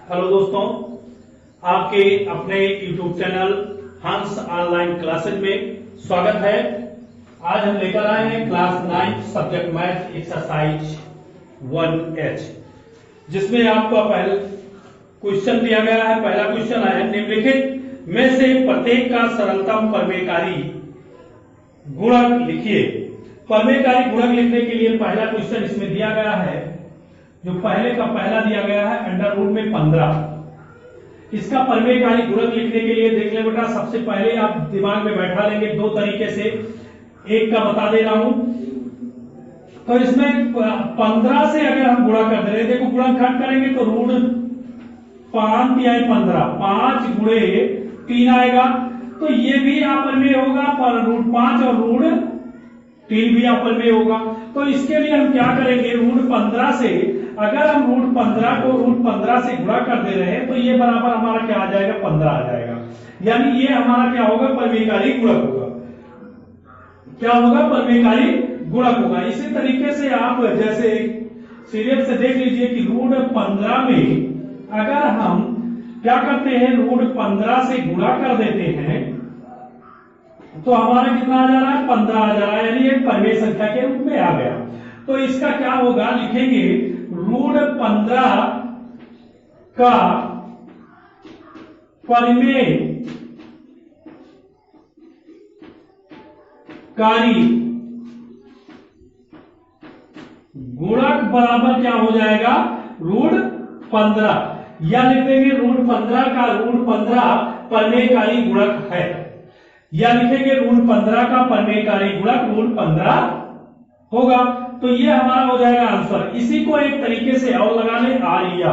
Hello दोस्तों, आपके अपने YouTube चैनल हंस ऑनलाइन क्लासेज में स्वागत है। आज हम लेकर आए हैं class 9 subject math exercise 1H, जिसमें आपका पहला क्वेश्चन दिया गया है। पहला क्वेश्चन है, निम्नलिखित में से प्रत्येक का सरलतम परमेयकारी गुणक लिखिए। परमेयकारी गुणक लिखने के लिए पहला क्वेश्चन इसमें दिया गया है, जो पहले का पहला दिया गया है अंडर रूट में 15। इसका परमेयकारी गुणक लिखने के लिए देख ले बेटा, सबसे पहले आप दिमाग में बैठा लेंगे दो तरीके से। एक का बता दे रहा हूं, तो इसमें 15 से अगर हम गुणा कर दे रहे, देखो गुणनखंड करेंगे तो रूट 5 तिहाई 15, 5 गुणे 3 आएगा, तो ये भी आपस में होगा, पर रूट 5 और रूट 3 भी आपस में होगा। तो इसके लिए हम क्या करेंगे, रूट 15 से अगर हम रूट 15 को रूट 15 से गुणा कर दे रहे हैं तो ये बराबर हमारा क्या आ जाएगा, 15 आ जाएगा। यानी ये हमारा क्या होगा, परमेयकारी गुणक होगा। क्या होगा, परमेयकारी गुणक होगा। इसी तरीके से आप जैसे सीरियल से देख लीजिए कि रूट 15 में अगर हम क्या करते हैं, रूट 15 से गुणा कर देते हैं तो हमारा कितना आ जा रहा है, 15 आ जा रहा है, यानी ये परमेय संख्या के रूप में आ गया। तो इसका क्या होगा, लिखेंगे रूट 15 का परमेयकारी गुणक बराबर क्या हो जाएगा, रूट 15, या लिख देंगे रूट 15 का रूट 15 परमेयकारी गुणक है, या लिखेंगे रूट 15 का परमेयकारी गुणक रूट 15 होगा। तो ये हमारा हो जाएगा आंसर। इसी को एक तरीके से और लगा ले, आरिया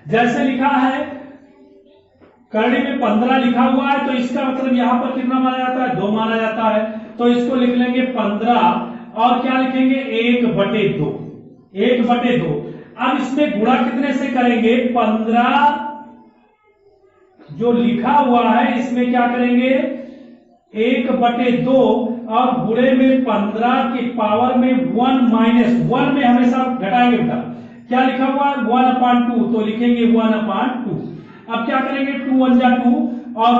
जैसे लिखा है करणी में 15 लिखा हुआ है, तो इसका मतलब यहां पर कितना माना जाता है, 2 माना जाता है। तो इसको लिख लेंगे 15 और क्या लिखेंगे, 1/2, 1/2। अब इसमें गुणा कितने से करेंगे, 15 जो लिखा हुआ है इसमें क्या करेंगे, 1/2 और गुणे में 15 के पावर में 1 माइनस 1 में हमेशा घटाएंगे बेटा। क्या लिखा हुआ है, 1/2, तो लिखेंगे 1/2। अब क्या करेंगे, 2 1 जा 2 और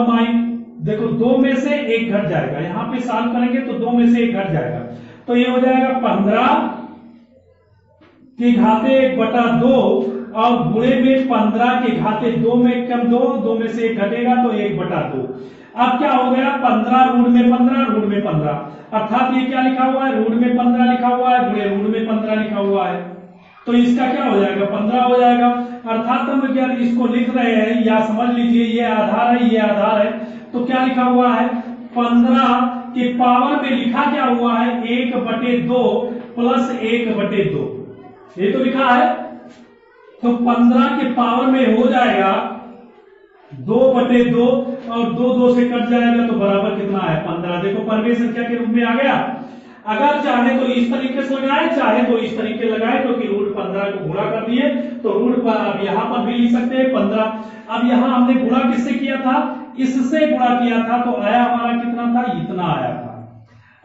देखो 2 में से 1 घट जाएगा, यहां पे सॉल्व करेंगे तो 2 में से 1 घट जाएगा, तो ये हो जाएगा 15 की घाते 1/2 और गुणे में 15 के घाते 2 में कम 2 में से 1 घटेगा तो 1/2। अब क्या हो गया, 15 रूट में 15 रूट में 15, अर्थात ये क्या लिखा हुआ है, रूट में 15 लिखा हुआ है, गुणे रूट में 15 लिखा हुआ है, तो इसका क्या हो जाएगा, 15 हो जाएगा। अर्थात हम क्या इसको लिख रहे हैं, या समझ लीजिए ये आधार है, ये आधार है, तो क्या लिखा हुआ है, 15 के पावर में लिखा क्या हुआ है, 1/2 प्लस 1/2, ये तो लिखा है। तो 15 के पावर में हो जाएगा 2/2 और 2 से कट जाएगा तो बराबर कितना है, 15। देखो परमेय संख्या के रूप में आ गया। अगर चाहे तो इस तरीके से लगाए, चाहे तो इस तरीके लगाए, क्योंकि रूट 15 को गुणा कर दिए तो रूट पर अब यहां पर भी लिख सकते हैं 15। अब यहां हमने गुणा किससे किया था, इससे गुणा किया था, तो आया हमारा कितना था, इतना आया था।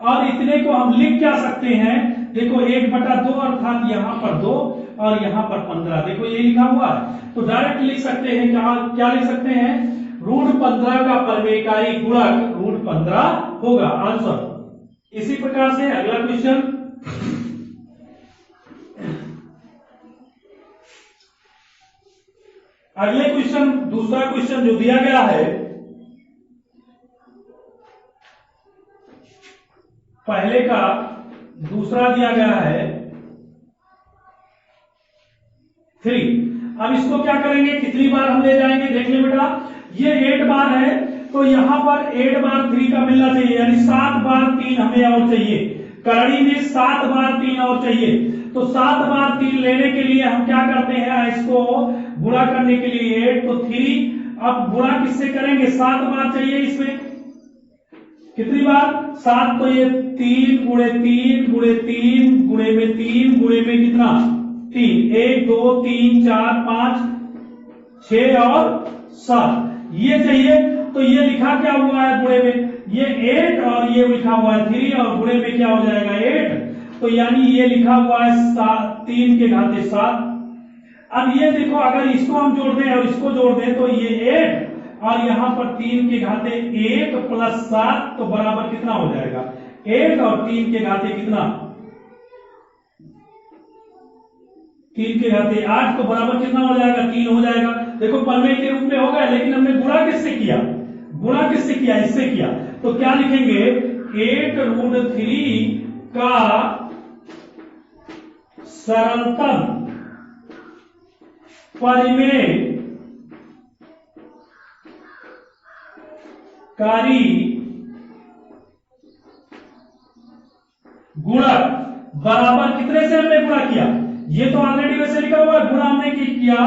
और इतने को हम लिख क्या सकते हैं, देखो 1/2 अर्थात यहां पर 2 और यहां पर 15, देखो ये लिखा हुआ है, तो डायरेक्ट लिख सकते हैं, क्या लिख सकते हैं, रूट 15 का परमेयकारी गुणक रूट 15 होगा, आंसर। इसी प्रकार से अगला क्वेश्चन, अगले क्वेश्चन दूसरा क्वेश्चन जो दिया गया है, पहले का दूसरा दिया गया है 3। अब इसको क्या करेंगे, कितनी बार हम ले जाएंगे, देख ले बेटा, ये 8 बार है, तो यहां पर 8 बार 3 का मिलना चाहिए, यानी 7 बार 3 हमें और चाहिए, करणी में 7 बार 3 और चाहिए। तो 7 बार 3 लेने के लिए हम क्या करते हैं, इसको गुणा करने के लिए 8 तो 3, अब गुणा किससे करेंगे, 7 बार चाहिए, इसमें कितनी बार, 7, तो ये 3 गुणे 3 गुणे 3 गुणे में 3 गुणे में कितना, 3, 1 2 3 4 5 6 और 7 ये चाहिए। तो ये लिखा क्या हुआ है, गुणे में ये 8 और ये लिखा हुआ है 3 और गुणे में क्या हो जाएगा 8, तो यानी ये लिखा हुआ है 3 के घाते 7। अब ये देखो, अगर इसको हम जोड़ दें और इसको जोड़ दें तो ये 8 और यहाँ पर 3 के घाते 1 प्लस 7 तो बराबर कितना हो जाएगा 8 और 3 के घाते कितना 3 के घाते 8 तो बराबर कितना हो जाएगा 3 हो जाएगा। देखो प्रमेय के रूप में हो गया, लेकिन हमने गुणा किससे किया, गुणा किससे किया, इससे किया। तो क्या लिखेंगे 8√3 का सरलतम परिमेय कारी गुणक बराबर कितने से हमने गुणा किया, ये तो ऑलरेडी वैसे लिखा हुआ है, गुणा हमने किया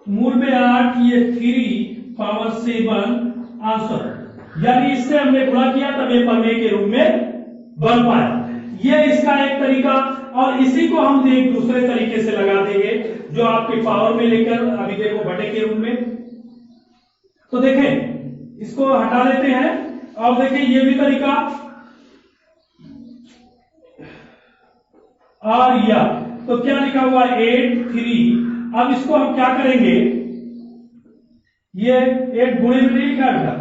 मूल में 8 ये 3 पावर 7 आंसर, यानी इससे हमने गुणा किया तब ये प्रमेय के रूप में बन पाया। ये इसका एक तरीका, और इसी को हम एक दूसरे तरीके से लगा देंगे जो आपके पावर में लेकर, अभी देखो बटे के रूप में। तो देखें इसको हटा लेते हैं और देखें ये भी तरीका, और या तो क्या लिखा हुआ 8 3। अब इसको हम क्या करेंगे, ये 8 गुणे में नहीं लिखा बेटा,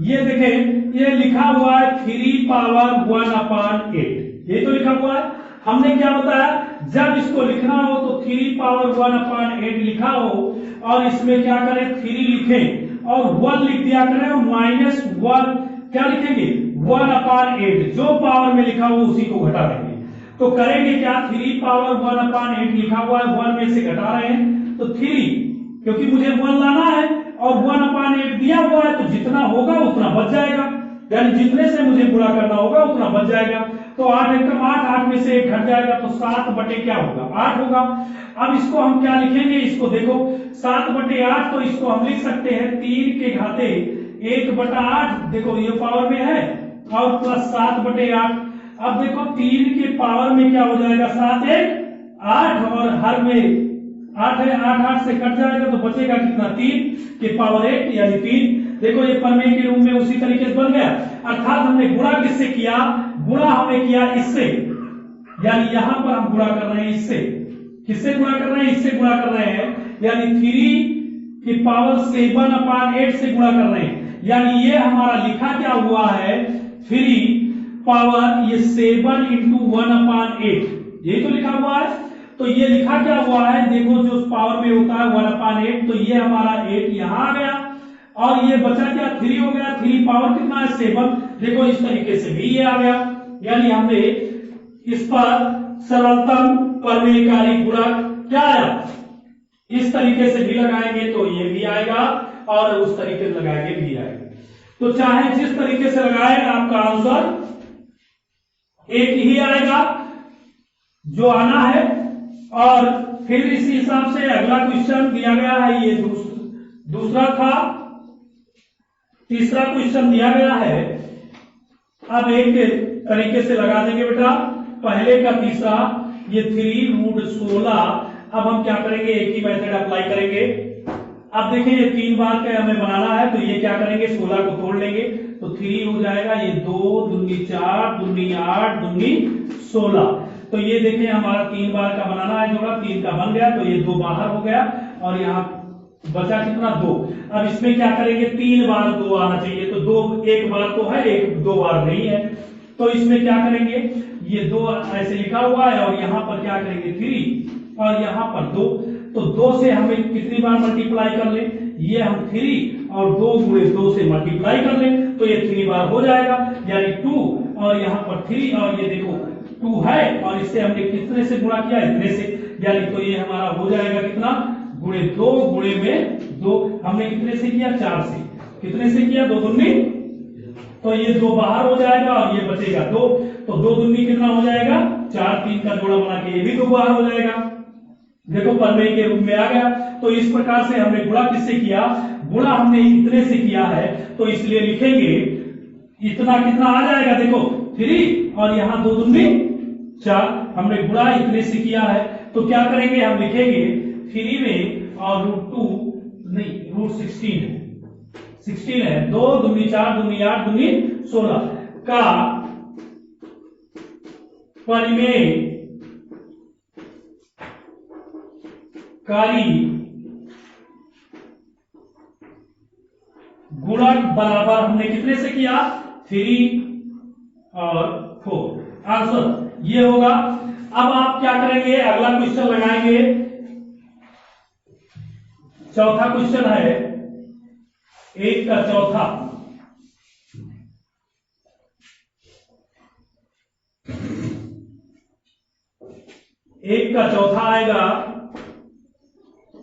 ये देखें ये लिखा हुआ है 3 पावर 1/8, ये तो लिखा हुआ है। हमने क्या बताया, जब इसको लिखना हो तो 3 पावर 1/8 लिखा हो और इसमें क्या करें 3 लिखें और 1 लिख दिया करें और -1 क्या लिखेंगे 1/8, जो पावर में लिखा हो उसी को घटा देंगे। तो करेंगे क्या, 3 पावर 1/8 लिखा हुआ है, 1 में से घटा रहे हैं तो 3, क्योंकि मुझे 1 लाना है और 1/8 दिया हुआ है तो जितना होगा उतना बच जाएगा, यानी जितने से मुझे गुणा करना होगा उतना बच जाएगा। तो 8 एकम 8, 8 में से 1 घट जाएगा तो 7 बटे क्या होगा 8 होगा। अब इसको हम क्या लिखेंगे, इसको देखो 7 बटे 8, तो इसको हम लिख सकते हैं 3 के घाते 1/8, देखो ये पावर में है, और प्लस 7 बटे 8। अब देखो 3 के पावर में क्या हो जाएगा 7 1 8, और हर में 8 है, 8 8 से कट जाएगा तो बचेगा कितना 3 के पावर 8 यानी 3। देखो ये प्रमेय के रूप में उसी तरीके से बन गया, अर्थात हमने गुणा किससे किया, गुणा हमने किया इससे, यानी यहां पर हम गुणा कर रहे हैं इससे, किससे गुणा कर रहे हैं, इससे गुणा कर रहे हैं, यानी 3 की पावर 7/8 से गुणा कर रहे हैं, यानी ये हमारा लिखा क्या हुआ है 3 पावर ये 7 × 1/8, ये तो लिखा हुआ है। तो ये लिखा क्या हुआ है, देखो जो पावर में होता है 1/8, तो ये हमारा 8 यहां आ गया और ये बचा क्या 3 हो गया, 3 पावर कितना है 7, देखो इस तरीके से भी ये आ गया, यानी हमने इस पर सरलतम प्रमेयकारी गुणक क्या आया, इस तरीके से भी लगाएंगे तो ये भी आएगा और उस तरीके से लगाएंगे भी आएगा। तो चाहे जिस तरीके से लगाए आपका आंसर एक ही आएगा जो आना है। और फिर इसी हिसाब से अगला क्वेश्चन दिया गया है, ये दूसरा था, तीसरा क्वेश्चन दिया गया है। अब एक तरीके से लगा देंगे बेटा, पहले का तीसरा ये 3√16। अब हम क्या करेंगे, एक ही मेथड अप्लाई करेंगे। अब देखिए ये 3 बार का हमें बनाना है, तो ये क्या करेंगे 16 को तोड़ लेंगे तो 3 हो जाएगा, ये 2 दूनी 4 दूनी 8 दूनी 16। तो ये देखिए हमारा 3 बार का बनाना है जोड़ा, 3 का बन गया तो ये 2 बाहर हो गया और यहाँ बचा कितना 2। अब इसमें क्या करेंगे 3 बार 2 आना चाहिए, तो 2 एक बार तो है, 2 बार नहीं है, तो इसमें क्या करेंगे ये 2 ऐसे लिखा हुआ है और यहाँ पर क्या करेंगे 3 और यहाँ पर 2, तो 2 से हमें कितनी बार मल्टीप्लाई कर लें, ये हम 3 और 2 गुणे 2 से मल्टीप्लाई कर लें तो ये 3 बार हो जाएगा, यानी 2 और यहाँ पर 3 और ये देखो 2 है और इससे हमने कितने से गुणा किया इतने से, यानी तो ये हमारा हो जाएगा कितना गुणे 2 गुणे में 2, हमने कितने से किया 4 से, कितने से किया 2 दूनी, तो ये 2 बाहर हो जाएगा और ये बचेगा 2, तो 2 दूनी कितना हो जाएगा 4, 3 का जोड़ा बना के ये भी 2 बाहर हो जाएगा। देखो प्रमेय के रूप में आ गया। तो इस प्रकार से हमने गुणा किससे किया, गुणा हमने इतने से किया है, तो इसलिए लिखेंगे इतना कितना आ जाएगा, देखो 3 और यहाँ 2 दूनी 4, हमने गुणा इतने से किया है, तो क्या करेंगे हम लिखेंगे 3 में और √2 नहीं √16 है, 2 दूनी 4 दूनी 8 दूनी 16 का परिमेय कारी गुणक बराबर हमने कितने से किया 3 और 4। आंसर ये होगा। अब आप क्या करेंगे, अगला क्वेश्चन लगाएंगे। चौथा क्वेश्चन है 1 का चौथा। एक का चौथा आएगा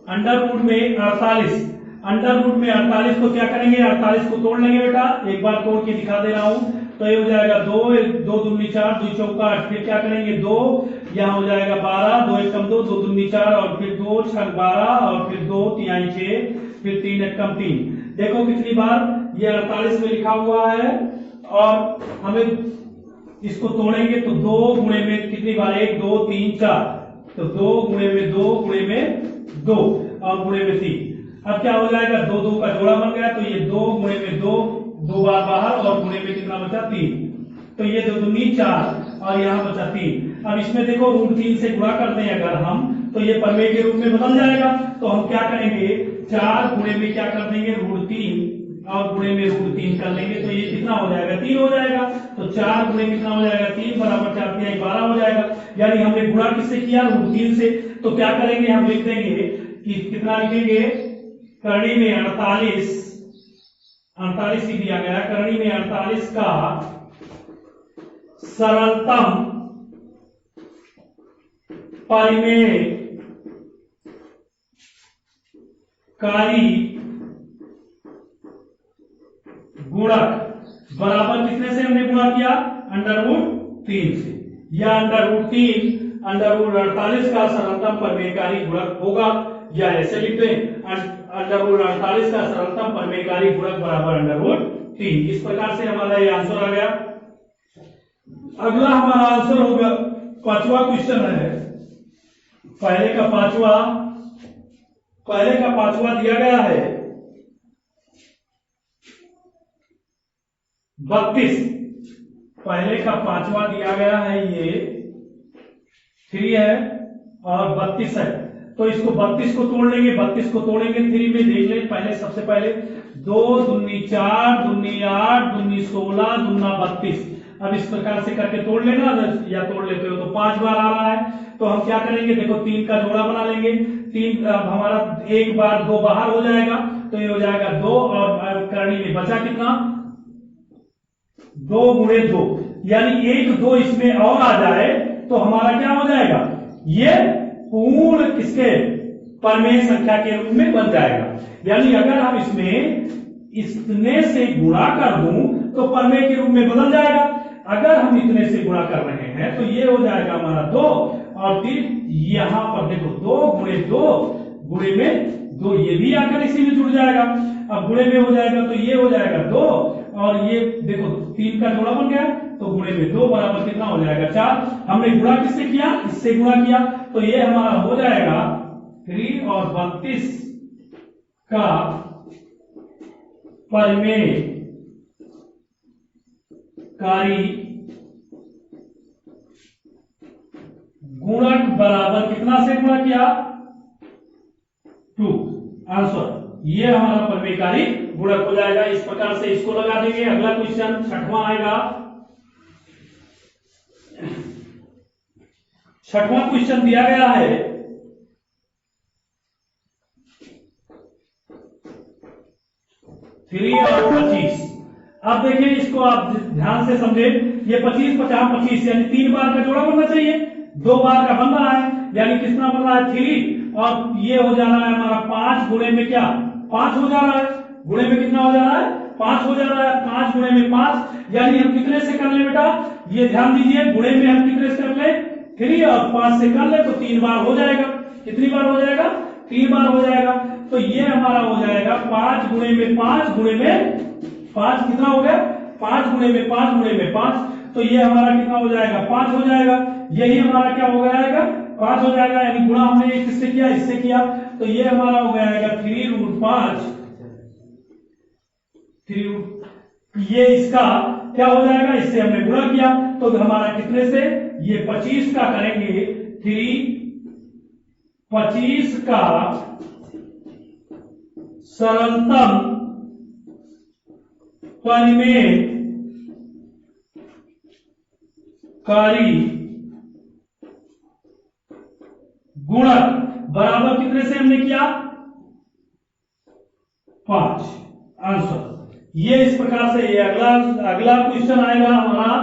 अंडर रूट में 48। अंडर रूट में 48 को क्या करेंगे, 48 को तोड़ लेंगे बेटा। एक बार तोड़ के दिखा दे रहा हूं। तो ये हो जाएगा 2 2 दूनी 4 2 चौका 8। फिर क्या करेंगे 2, यहां हो जाएगा 12 2 1 कम 2 2 दूनी 4 और फिर 2 6 12 और फिर 2 3 6 फिर 3 1 कम 3। देखो कितनी बार ये 48 में लिखा हुआ है और हमें इसको तोड़ेंगे तो 2 गुणे में कितनी बार 1 2 3 4। तो 2 गुणे में 2 गुणे में 2 और गुणे में 3। अब क्या हो जाएगा 2 2 का जोड़ा बन गया। तो ये 2 गुणे में 2 2 बार बाहर और गुणे में कितना बचा 3। तो ये 2 दूनी 4 और यहाँ बचा 3। अब इसमें देखो रूट 3 से गुणा करते हैं अगर हम, तो ये प्रमेय के रूप में बदल जाएगा। तो हम क्या करेंगे 4 गुणे में क्या कर देंगे रूट 3 और गुणे में रूट 3 कर लेंगे। तो ये कितना हो जाएगा 3 हो जाएगा। तो 4 गुणे कितना हो जाएगा 3 बराबर 4 3 12 हो जाएगा। यानी हमने गुणा किससे किया रूट 3 से। तो क्या करेंगे हम लिख देंगे कि कितना लिखेंगे करणी में 48 ही दिया गया। करणी में 48 का सरलतम परिमेय कारी गुणक बराबर कितने से हमने गुणा किया अंडर रूट 3 से। या अंडर रूट 3 अंडर रूट 48 का सरलतम परिमेयकारी गुणक होगा। या ऐसे लिखते हैं अंडर रूट 48 का सरलतम परिमेयकारी गुणक बराबर अंडर रूट 3। इस प्रकार से हमारा ये आंसर आ गया। अगला हमारा आंसर होगा 5वां क्वेश्चन है। पहले का पांचवा दिया गया है 32। पहले का 5वां दिया गया है ये 3 है और 32 है। तो इसको 32 को तोड़ लेंगे। 32 को तोड़ेंगे 3 में देख लें। पहले सबसे पहले 2 दूनी 4 दूनी 8 दूनी 16 दूना 32। अब इस प्रकार से करके तोड़ लेना या तोड़ लेते हो तो 5 बार आ रहा है। तो हम क्या करेंगे देखो 3 का जोड़ा बना लेंगे। 3 हमारा एक बार 2 बाहर हो जाएगा। तो ये हो जाएगा 2 और करणी में बचा कितना 2 गुणे 2। यानी 1 2 इसमें और आ जाए तो हमारा क्या हो जाएगा ये पूर्ण किसके परिमेय संख्या के रूप में बन जाएगा। यानी अगर हम इसमें इतने से गुणा कर दूं तो परिमेय के रूप में बदल जाएगा। अगर हम इतने से गुणा कर रहे हैं तो ये हो जाएगा हमारा 2 और फिर यहां पर देखो 2 गुणे 2 गुणे में 2 ये भी आकर इसी में जुड़ जाएगा। अब गुणे में हो जाएगा तो ये हो जाएगा 2 और ये देखो 3 का जोड़ा बन गया। तो गुणे में 2 बराबर कितना हो जाएगा 4। हमने गुणा किससे किया इससे गुणा किया। तो ये हमारा हो जाएगा 3 और 32 का परिमेय कारी गुणक बराबर कितना से गुणा किया 2। आंसर ये हमारा परिमेयकारी गुणक हो जाएगा। इस प्रकार से इसको लगा देंगे। अगला क्वेश्चन 6वां आएगा। 6वां क्वेश्चन दिया गया है 3 और 25। अब देखिए इसको आप ध्यान से समझे। ये 25 50 25 यानी 3 बार का जोड़ा बनना चाहिए। 2 बार का बन रहा है यानी कितना बन रहा है 3 और ये हो जा रहा है हमारा 5 गुणे में क्या 5 हो जा रहा है। गुणे में कितना हो जा रहा है 5 हो जा रहा है। 5 गुणे में 5 यानी हम कितने से कर ले बेटा ये ध्यान दीजिए। गुणे में हम कितने से कर ले 3 और 5 से कर ले तो 3 बार हो जाएगा। कितनी बार हो जाएगा 3 बार हो जाएगा। तो ये हमारा हो जाएगा 5 गुणे में 5 गुणे में 5 कितना हो गया 5 गुणे में 5 गुणे में 5। तो ये हमारा कितना हो जाएगा 5 हो जाएगा। यही हमारा क्या हो जाएगा 5 हो जाएगा। यानी गुणा हमने किससे किया इससे किया। तो ये हमारा हो जाएगा 3√5 ये इसका क्या हो जाएगा इससे हमने गुणा किया। तो हमारा कितने से ये 25 का करेंगे 3 25 का सरलतम परिमेयकारी गुणक बराबर कितने से हमने किया 5 आंसर। ये इस प्रकार से ये अगला क्वेश्चन आएगा हमारा।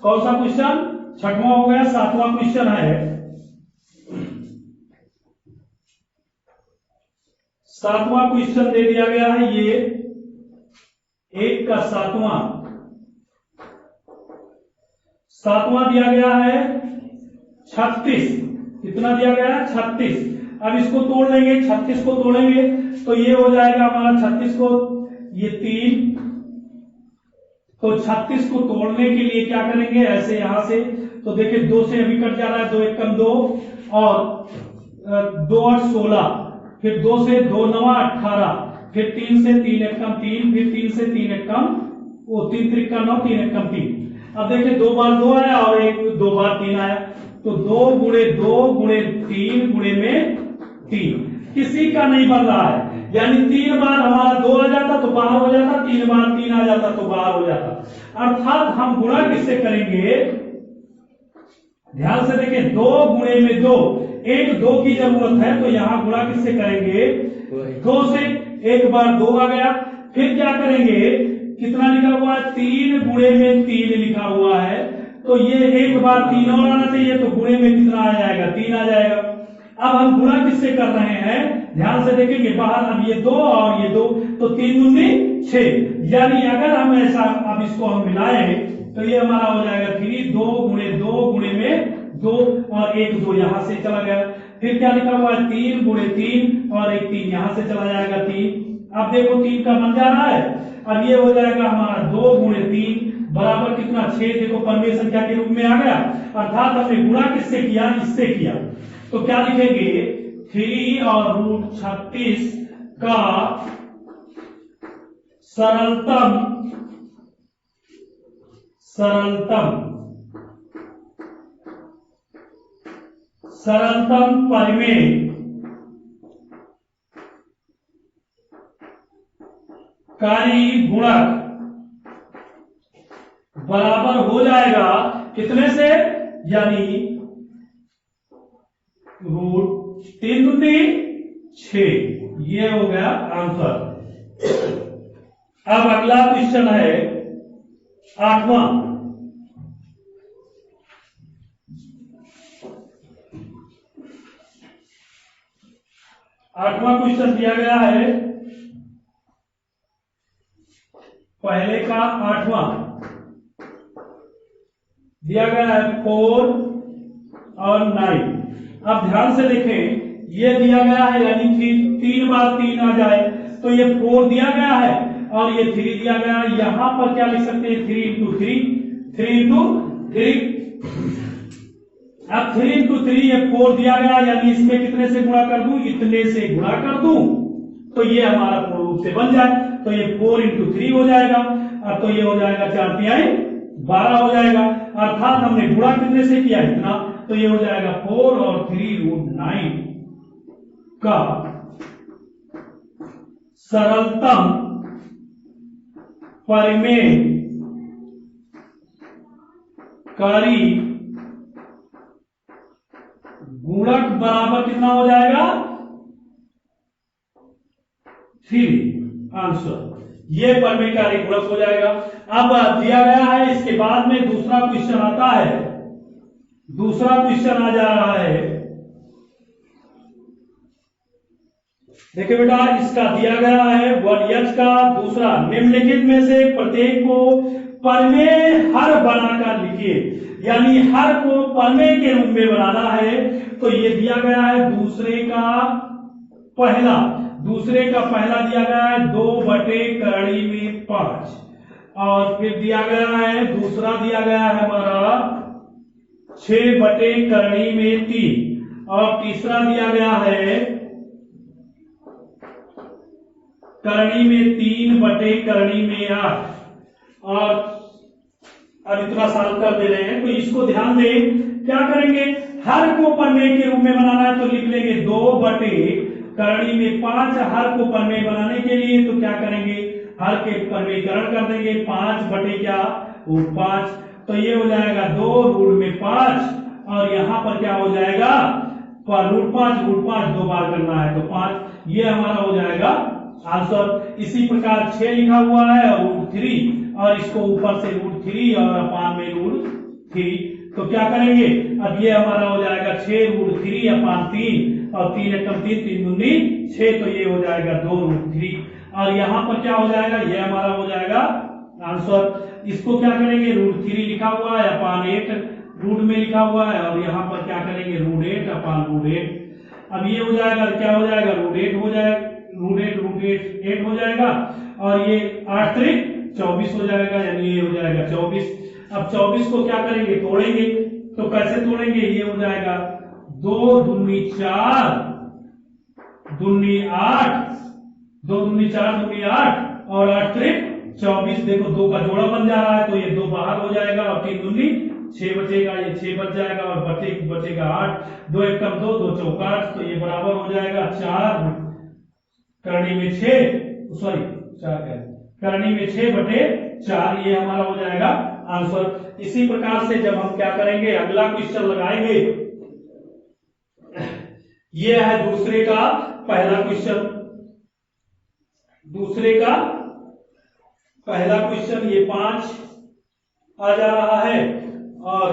कौन सा क्वेश्चन? छठवां हो गया, सातवां क्वेश्चन है। सातवां क्वेश्चन दे दिया गया है ये 1 का सातवां दिया गया है 36। कितना दिया गया है 36। अब इसको तोड़ लेंगे, 36 को तोड़ेंगे तो ये हो जाएगा हमारा 36 को ये 3। तो 36 को तोड़ने के लिए क्या करेंगे, ऐसे यहां से तो देखिए 2 से अभी कट जा रहा है, 2 1 कम 2 और 2 8 16, फिर 2 से 2 9 18, फिर 3 से 3 1 कम 3, फिर 3 से 3 1 कम 3 3 का 9, 3 1 कम 3। अब देखिए 2 बार 2 आया और 2 बार 3 आया, तो 2 गुणे 3 गुणे में 3 किसी का नहीं बन रहा है। यानी 3 बार हमारा 2 आ जाता तो बाहर हो जाता, 3 बार 3 आ जाता तो बाहर हो जाता। अर्थात हम गुणा किससे करेंगे, ध्यान से देखें, 2 गुणे में 2, 1 2 की जरूरत है तो यहां गुणा किससे करेंगे 2 से। एक बार 2 आ गया, फिर क्या करेंगे, कितना लिखा हुआ है 3 गुणे में 3 लिखा हुआ है, तो ये एक बार 3 और आना चाहिए, तो गुणे में कितना आ जाएगा 3 आ जाएगा। अब हम गुणा किससे कर रहे हैं, ध्यान से देखेंगे, बाहर अब ये 2 और ये 2, तो 3 दूनी 6। यानी अगर हम ऐसा अब इसको हम मिलाएं तो ये हमारा हो जाएगा 3 2 गुणे में 2 और 1 2 यहां से चला गया। फिर क्या लिखा हुआ है 3 गुणे 3 और 1 3 यहां से चला जाएगा 3। अब देखो 3 का बन जा रहा है। अब ये हो जाएगा हमारा 2 गुणे 3 बराबर कितना 6। देखो परमेय संख्या के रूप में आ गया। अर्थात हमने गुणा किससे किया, इससे किया। तो क्या लिखेंगे 3 और √36 का सरलतम परिमेय कारी गुणक बराबर हो जाएगा कितने से, यानी √3 दूनी 6। ये हो गया आंसर। अब अगला क्वेश्चन है 8वां। 8वां क्वेश्चन दिया गया है, पहले का 8वां दिया गया है 4 और 9। अब ध्यान से देखें, ये दिया गया है यानी 3 बार 3 आ जाए तो ये 4 दिया गया है और ये 3 दिया गया है। यहां पर क्या लिख सकते हैं 3 × 3 अब 3 × 3 ये 4 दिया गया, यानी इसमें कितने से गुणा कर दूं, इतने से गुणा कर दूं तो ये हमारा पूर्ण रूप से बन जाए। तो ये 4 × 3 हो जाएगा। अब तो ये हो जाएगा 4 × 12 हो जाएगा। अर्थात हमने गुणा कितने से किया इतना, तो ये हो जाएगा 4 और 3 √9 का सरलतम परिमेयकारी गुणक बराबर कितना हो जाएगा 3 आंसर। ये परिमेयकारी गुणक हो जाएगा। अब दिया गया है, इसके बाद में दूसरा क्वेश्चन आता है। दूसरा क्वेश्चन आ जा रहा है, देखिए बेटा, इसका दिया गया है 1H का दूसरा, निम्नलिखित में से प्रत्येक को परिमेय हर बनाकर लिखिए। यानी हर को परिमेय के रूप में बनाना है। तो ये दिया गया है दूसरे का पहला दिया गया है 2/5 और फिर दिया गया है दूसरा दिया गया है हमारा 6/3 और तीसरा दिया गया है 3/8 और अब इतना साल कर दे रहे हैं। तो इसको ध्यान दें, क्या करेंगे, हर को पन्ने के रूप में बनाना है तो लिख लेंगे 2 बटे करनी में 5। हर को पन्ने बनाने के लिए तो क्या करेंगे, हर के पन्नेकरण कर देंगे, 5 बटे क्या रूट 5। तो ये हो जाएगा 2 रूट में 5 और यहां पर क्या हो जाएगा रूट 5 2 बार करना है तो 5। ये हमारा हो जाएगा आंसर। इसी प्रकार 6 लिखा हुआ है और रूट 3 और इसको ऊपर से रूट 3 और अपान में रूट 3। तो क्या करेंगे, अब ये हमारा हो जाएगा 6 रूट 3 अपान 3 और 3 एकम 3 3 दूनी 6। तो ये हो जाएगा 2 रूट 3 और यहां पर क्या हो जाएगा, ये हमारा हो जाएगा आंसर। इसको क्या करेंगे, रूट 3 लिखा हुआ है अपान 8 रूट में लिखा हुआ है और यहाँ पर क्या करेंगे रूट 8 अपान रूट 8। अब ये हो जाएगा, क्या हो जाएगा रूट 8 हो जाएगा, रूट 8 हो जाएगा और ये 8 3 24 हो जाएगा, यानी ये हो जाएगा 24। अब 24 को क्या करेंगे, तोड़ेंगे। तो कैसे तोड़ेंगे, ये हो जाएगा 2 दूनी 4 दूनी 8 2 दूनी 4 दूनी 8 और 8 3 24। देखो 2 का जोड़ा बन जा रहा है तो ये 2 बाहर हो जाएगा और 3 दूनी 6 बचेगा, ये 6 बच जाएगा और बचेगा 8। 2 एकम 2 2 चौक 8 तो ये बराबर हो जाएगा 4 करनी में 6 सॉरी 4 करनी में 6 बटे 4। ये हमारा हो जाएगा आंसर। इसी प्रकार से जब हम क्या करेंगे, अगला क्वेश्चन लगाएंगे। ये है दूसरे का पहला क्वेश्चन, दूसरे का पहला क्वेश्चन ये 5 आ जा रहा है और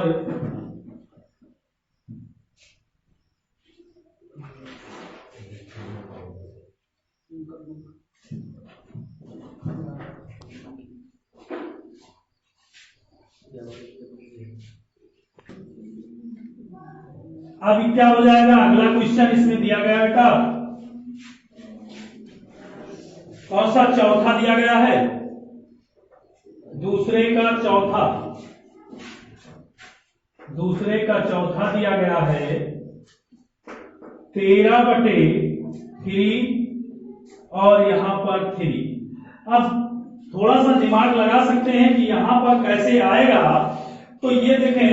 अभी क्या हो जाएगा, अगला क्वेश्चन इसमें दिया गया बेटा कौन सा, चौथा दिया गया है, दूसरे का चौथा दिया गया है 13 बटे 3 और यहां पर 3। अब थोड़ा सा दिमाग लगा सकते हैं कि यहां पर कैसे आएगा। तो ये देखें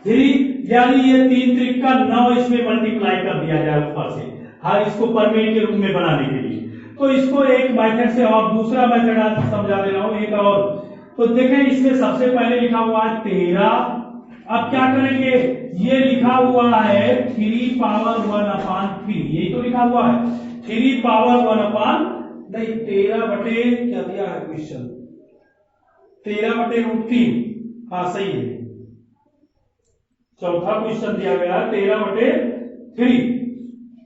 3 यानी ये 3 त्रिक का 9 इसमें मल्टीप्लाई कर दिया जाए ऊपर से, हर इसको परमेट के रूप में बनाने के लिए। तो इसको एक मेथड से और दूसरा मेथड आज समझा दे रहा हूं एक और। तो देखें इसमें सबसे पहले लिखा हुआ है 13। अब क्या करेंगे, ये लिखा हुआ है 3 पावर 1 अपान 3, यही तो लिखा हुआ है 3 पावर 1 अपान नहीं 13 बटे क्या दिया है क्वेश्चन, 13 बटे रूट 3। हाँ सही है, चौथा क्वेश्चन दिया गया 13 बटे 3।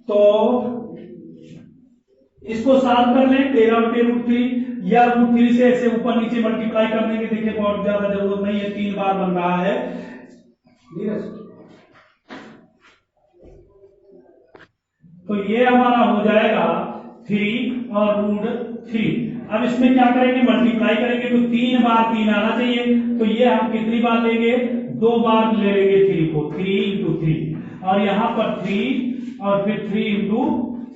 तो इसको सॉल्व कर लें, 13 बटे रूट 3 या रूट 3 से ऐसे ऊपर नीचे मल्टीप्लाई कर देंगे। देखिए बहुत ज्यादा जरूरत नहीं है, 3 बार बन रहा है। तो ये हमारा हो जाएगा 3 और रूट 3। अब इसमें क्या करेंगे, मल्टीप्लाई करेंगे तो 3 बार 3 आना चाहिए। तो ये हम कितनी बार लेंगे, 2 बार ले लेंगे 3 को, 3 इंटू 3 और यहां पर 3 और फिर 3 इंटू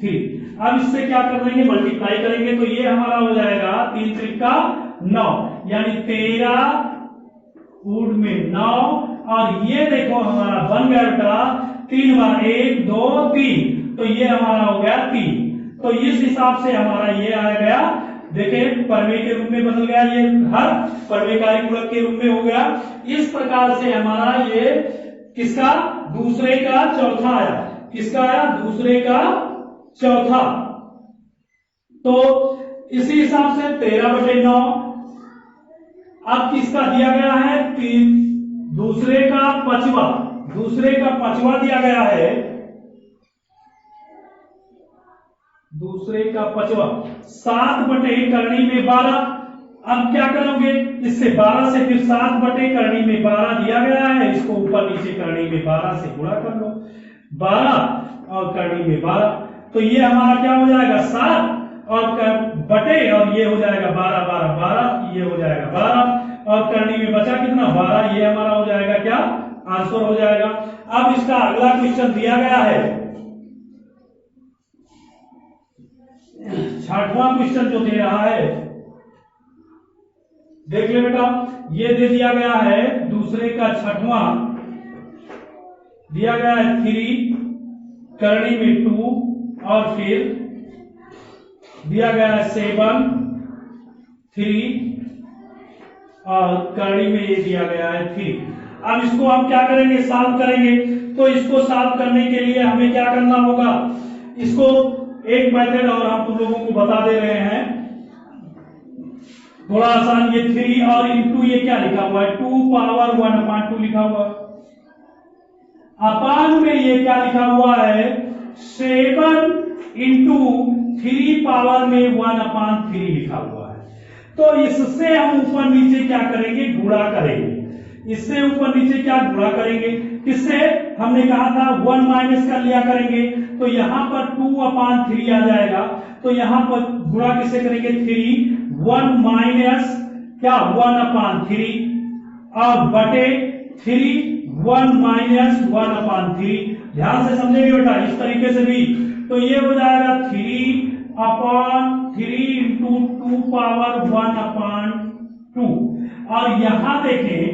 3। अब इससे क्या कर देंगे, मल्टीप्लाई करेंगे तो ये हमारा हो जाएगा 3 त्रिका 9 यानी 13 रूट में 9 और ये देखो हमारा बन गया बेटा 3 बार 1 2 3 तो ये हमारा हो गया 3। तो इस हिसाब से हमारा ये आ गया, देखें परमेय के रूप में बदल गया, ये हर परमेयकारी गुणक के रूप में हो गया। इस प्रकार से हमारा ये किसका, दूसरे का चौथा आया। किसका आया, दूसरे का चौथा। तो इसी हिसाब से 13 बटे 9। अब किसका दिया गया है, 3 दूसरे का पांचवा दिया गया है, दूसरे का पांचवा 7 बटे करनी में 12। अब क्या करोगे, इससे 12 से फिर 7 बटे करनी में 12 दिया गया है, इसको ऊपर नीचे करनी में 12 से गुणा कर लो, 12 और करनी में 12। तो ये हमारा क्या हो जाएगा 7 और बटे और ये हो जाएगा 12 12 12, ये हो जाएगा 12 और करनी में बचा कितना 12, ये हमारा हो जाएगा क्या, आंसर हो जाएगा। अब इसका अगला क्वेश्चन दिया गया है, 6वां क्वेश्चन जो दे रहा है, देख ले बेटा, ये दे दिया गया है दूसरे का 6वां दिया गया है 3, करनी में 2 और फिर दिया गया है 7, 3 और करनी में ये दिया गया है 3। अब इसको हम क्या करेंगे, सॉल्व करेंगे। तो इसको सॉल्व करने के लिए हमें क्या करना होगा, इसको एक मेथड और हम तुम लोगों को बता दे रहे हैं, थोड़ा आसान। ये 3 और इंटू ये क्या लिखा हुआ है, 2 पावर 1/2 लिखा हुआ है। अपान में ये क्या लिखा हुआ है, 7 इंटू 3 पावर में 1/3 लिखा हुआ है। तो इससे हम ऊपर नीचे क्या करेंगे, गुणा करेंगे। इससे ऊपर नीचे क्या गुणा करेंगे, किससे, हमने कहा था 1 माइनस कर लिया करेंगे। तो यहां पर 2/3 आ जाएगा। तो यहां पर गुणा किससे करेंगे, 3, 1 माइनस क्या 1/3 और बटे 3, 1 माइनस 1/3। ध्यान से समझेंगे बेटा, इस तरीके से भी। तो ये हो जाएगा 3/3 इंटू 2 पावर 1/2। और यहां देखें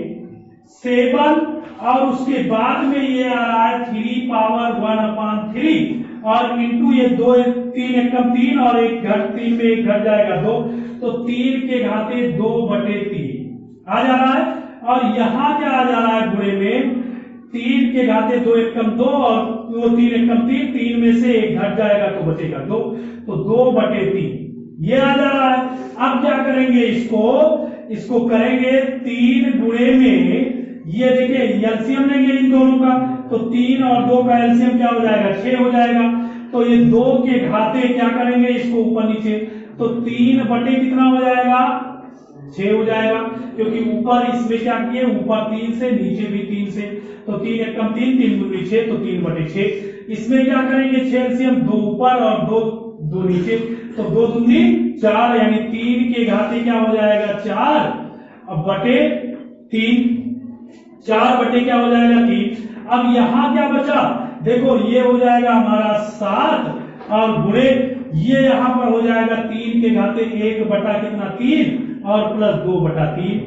7 और उसके बाद में ये आ रहा है 3 पावर 1/3 और इंटू ये 2, 3 एकम 3 और 1 घट 3 में 1 घट जाएगा 2। तो 3 के घाते 2/3 आ जा रहा है। और यहां क्या आ जा रहा है, गुणे में 3 के घाते 2 एकम 2 और 3 एकम 3, 3 में से 1 घट जाएगा तो बचेगा 2। तो 2/3 ये आ जा रहा है। अब क्या करेंगे, इसको करेंगे 3 गुणे में, ये देखिए एलसीएम लेंगे इन दोनों का। तो 3 और 2 का एलसीएम क्या हो जाएगा, 6 हो जाएगा। तो ये 2 के घाते क्या करेंगे, इसको ऊपर नीचे। तो 3 बटे कितना हो जाएगा, 6 हो जाएगा, क्योंकि ऊपर इसमें क्या किए, ऊपर 3 से नीचे भी 3 से। तो 3 एकम 3, 3 दूनी 6, तो 3/6। इसमें क्या करेंगे, 6 एलसीएम, 2 ऊपर और 2 नीचे। तो 2 दूनी 4, यानी 3 के घाते क्या हो जाएगा, 4 अब बटे 3, 4 बटे क्या हो जाएगा, 3। अब यहां क्या बचा, देखो ये हो जाएगा हमारा 7 और गुणे ये यहां पर हो जाएगा 3 के घाते 1 बटा कितना, 3 और प्लस 2/3,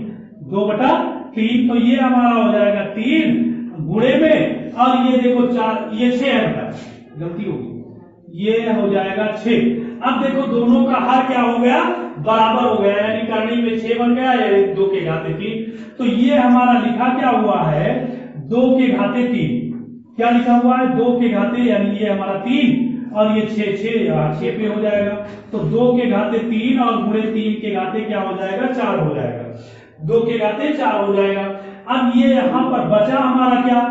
2/3। तो ये हमारा हो जाएगा 3 गुणे में। और ये देखो 4, ये 6 है बेटा, गलती होगी, ये हो जाएगा 6। अब देखो दोनों का हर क्या हो गया, बराबर हो गया, यानी करनी में 6 बन गया, या 2 के घाते 3। तो ये हमारा लिखा क्या हुआ है, 2 के घाते 3। क्या लिखा हुआ है, 2 के घाते, यानी ये हमारा 3 और ये 6 पे हो जाएगा। तो 2 के घाते 3 और गुणे 3 के घाते क्या हो जाएगा, 4 हो जाएगा। 2 के घाते 4 हो जाएगा। अब ये यहां पर बचा हमारा क्या,